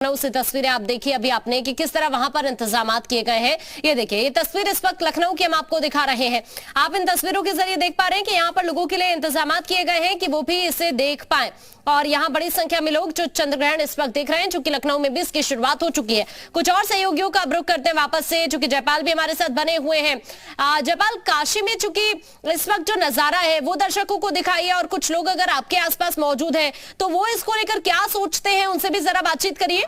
लखनऊ से तस्वीरें आप देखिए अभी आपने कि किस तरह वहां पर इंतजामात किए गए हैं। ये देखिए, ये तस्वीर इस वक्त लखनऊ की हम आपको दिखा रहे हैं। आप इन तस्वीरों के जरिए देख पा रहे हैं कि यहाँ पर लोगों के लिए इंतजामात किए गए हैं कि वो भी इसे देख पाएं। और यहाँ बड़ी संख्या में लोग जो चंद्रग्रहण इस वक्त देख रहे हैं, चूंकि लखनऊ में भी इसकी शुरुआत हो चुकी है। कुछ और सहयोगियों का रुख करते हैं वापस से, चूंकि जयपाल भी हमारे साथ बने हुए हैं। जयपाल, काशी में चूंकि इस वक्त जो नजारा है वो दर्शकों को दिखाइए, और कुछ लोग अगर आपके आसपास मौजूद हैं तो वो इसको लेकर क्या सोचते हैं, उनसे भी जरा बातचीत करिए।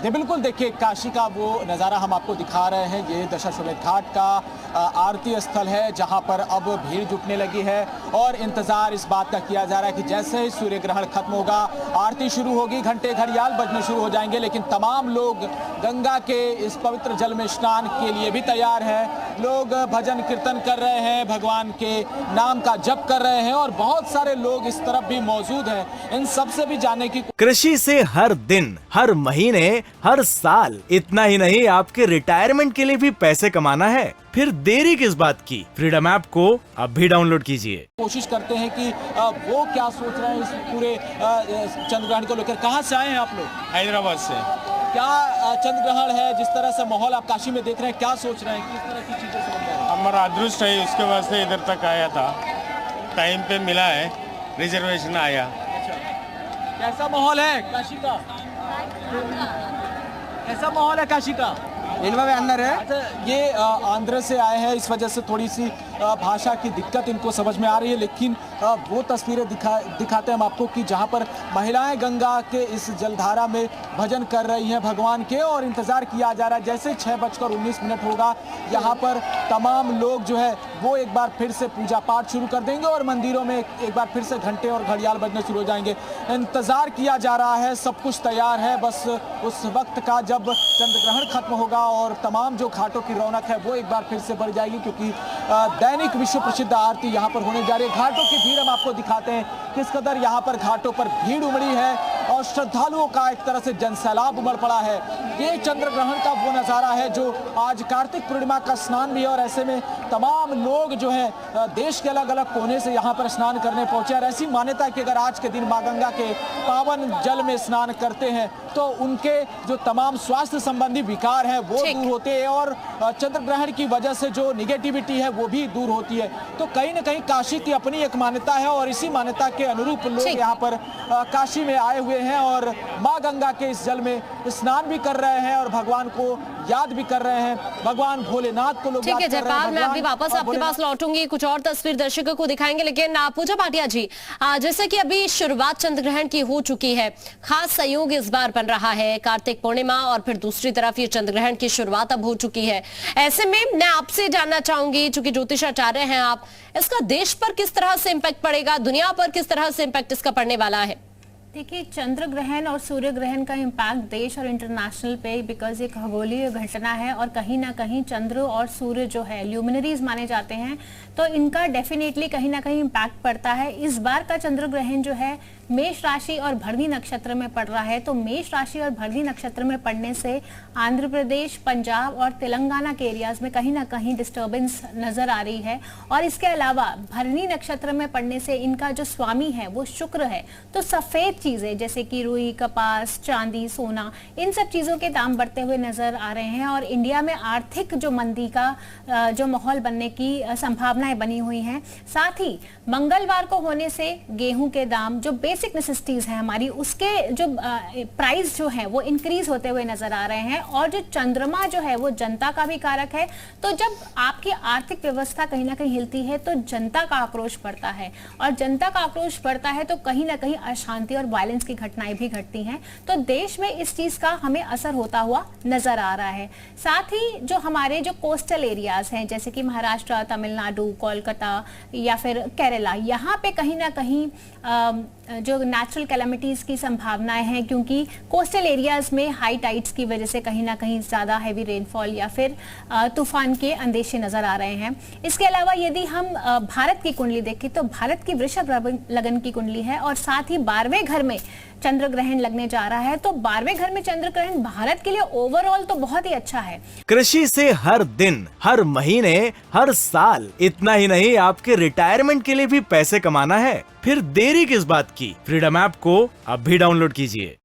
बिल्कुल, देखिए काशी का वो नज़ारा हम आपको दिखा रहे हैं। ये दशाश्वमेध घाट का आरती स्थल है, जहां पर अब भीड़ जुटने लगी है और इंतजार इस बात का किया जा रहा है कि जैसे ही सूर्य ग्रहण खत्म होगा, आरती शुरू होगी, घंटे घड़ियाल बजने शुरू हो जाएंगे। लेकिन तमाम लोग गंगा के इस पवित्र जल में स्नान के लिए भी तैयार हैं। लोग भजन कीर्तन कर रहे हैं, भगवान के नाम का जप कर रहे हैं और बहुत सारे लोग इस तरफ भी मौजूद हैं। इन सबसे भी जानने की कृषि से हर दिन, हर महीने, हर साल, इतना ही नहीं आपके रिटायरमेंट के लिए भी पैसे कमाना है, फिर देरी किस बात की। फ्रीडम ऐप को अब भी डाउनलोड कीजिए। कोशिश करते हैं कि वो क्या सोच रहे हैं इस पूरे चंद्रग्रहण को लेकर। कहाँ से आए हैं आप लोग? हैदराबाद से। क्या चंद्रग्रहण है, जिस तरह से माहौल आप काशी में देख रहे हैं, क्या सोच रहे हैं, किस तरह की चीजें समझ रहे हैं? हमारा अदृष्ट है, उसके वास्ते इधर तक आया था, टाइम पे मिला है, रिजर्वेशन आया। कैसा माहौल है काशी का? कैसा माहौल है काशी का? अंदर है। अच्छा, ये आंध्र से आए हैं, इस वजह से थोड़ी सी भाषा की दिक्कत इनको समझ में आ रही है। लेकिन वो तस्वीरें दिखाते हैं हम आपको कि जहां पर महिलाएं गंगा के इस जलधारा में भजन कर रही हैं भगवान के, और इंतजार किया जा रहा है जैसे 6:19 होगा, यहाँ पर तमाम लोग जो है वो एक बार फिर से पूजा पाठ शुरू कर देंगे और मंदिरों में एक बार फिर से घंटे और घड़ियाल बजने शुरू हो जाएंगे। इंतजार किया जा रहा है, सब कुछ तैयार है, बस उस वक्त का जब चंद्रग्रहण खत्म होगा और तमाम जो घाटों की रौनक है वो एक बार फिर से बढ़ जाएगी, क्योंकि दैनिक विश्व प्रसिद्ध आरती यहाँ पर होने जा रही है। घाटों की भीड़ हम आपको दिखाते हैं किस कदर यहाँ पर घाटों पर भीड़ उमड़ी है और श्रद्धालुओं का एक तरह से जनसैलाब उमड़ पड़ा है। ये चंद्रग्रहण का वो नज़ारा है जो आज कार्तिक पूर्णिमा का स्नान भी है, और ऐसे में तमाम लोग जो है देश के अलग अलग कोने से यहाँ पर स्नान करने पहुंचे। और ऐसी मान्यता है कि अगर आज के दिन माँ गंगा के पावन जल में स्नान करते हैं तो उनके जो तमाम स्वास्थ्य संबंधी विकार है वो दूर होते हैं, और चंद्रग्रहण की वजह से जो निगेटिविटी है वो भी दूर होती है। तो कहीं ना कहीं काशी की अपनी एक मान्यता है, और इसी मान्यता के अनुरूप लोग यहाँ पर काशी में आए हुए हैं और माँ गंगा के इस जल में स्नान भी कर रहे हैं और भगवान को याद भी कर रहे हैं। भगवान भोलेनाथ को लोग याद कर रहे हैं। जयपाल, मैं अभी वापस आपके पास लौटूंगी, कुछ और तस्वीर दर्शकों को दिखाएंगे। लेकिन पूजा भाटिया जी, जैसे कि अभी शुरुआत चंद्रग्रहण की हो चुकी है, खास संयोग इस बार बन रहा है कार्तिक पूर्णिमा, और फिर दूसरी तरफ ये चंद्रग्रहण की शुरुआत अब हो चुकी है। ऐसे में मैं आपसे जानना चाहूंगी, चूंकि ज्योतिषाचार्य हैं आप, इसका देश पर किस तरह से इम्पैक्ट पड़ेगा, दुनिया पर किस तरह से इम्पैक्ट इसका पड़ने वाला है? देखिए, चंद्र ग्रहण और सूर्य ग्रहण का इम्पैक्ट देश और इंटरनेशनल पे, बिकॉज ये खगोलीय घटना है और कहीं ना कहीं चंद्र और सूर्य जो है ल्यूमिनरीज माने जाते हैं, तो इनका डेफिनेटली कहीं ना कहीं इम्पैक्ट पड़ता है। इस बार का चंद्र ग्रहण जो है मेष राशि और भरणी नक्षत्र में पड़ रहा है, तो मेष राशि और भरणी नक्षत्र में पड़ने से आंध्र प्रदेश, पंजाब और तेलंगाना के एरियाज में कहीं ना कहीं डिस्टर्बेंस नजर आ रही है। और इसके अलावा भरणी नक्षत्र में पड़ने से इनका जो स्वामी है वो शुक्र है, तो सफेद चीजें जैसे कि रुई, कपास, चांदी, सोना, इन सब चीजों के दाम बढ़ते हुए नजर आ रहे हैं, और इंडिया में आर्थिक जो मंदी का जो माहौल बनने की संभावनाएं बनी हुई हैं। साथ ही मंगलवार को होने से गेहूं के दाम, जो बेसिक नेसेसिटीज हैं हमारी, उसके जो प्राइस जो है वो इंक्रीज होते हुए नजर आ रहे हैं। और जो चंद्रमा जो है वो जनता का भी कारक है, तो जब आपकी आर्थिक व्यवस्था कहीं ना कहीं हिलती है तो जनता का आक्रोश बढ़ता है, और जनता का आक्रोश बढ़ता है तो कहीं ना कहीं अशांति और वायलेंस की घटनाएं भी घटती हैं। तो देश में इस चीज का हमें असर होता हुआ नजर आ रहा है। साथ ही जो हमारे जो कोस्टल एरियाज हैं जैसे कि महाराष्ट्र, तमिलनाडु, कोलकाता या फिर केरला, यहाँ पे कहीं ना कहीं जो नेचुरल कैलामिटीज की संभावनाएं हैं, क्योंकि कोस्टल एरियाज में हाई टाइड्स की वजह से कहीं ना कहीं ज्यादा हैवी रेनफॉल या फिर तूफान के अंदेशे नजर आ रहे हैं। इसके अलावा यदि हम भारत की कुंडली देखें तो भारत की वृषभ लगन की कुंडली है, और साथ ही 12वें घर में चंद्र ग्रहण लगने जा रहा है। तो 12वें घर में चंद्र ग्रहण भारत के लिए ओवरऑल तो बहुत ही अच्छा है। कृषि से हर दिन, हर महीने, हर साल, इतना ही नहीं आपके रिटायरमेंट के लिए भी पैसे कमाना है। फिर देरी किस बात की, फ्रीडम ऐप को अब भी डाउनलोड कीजिए।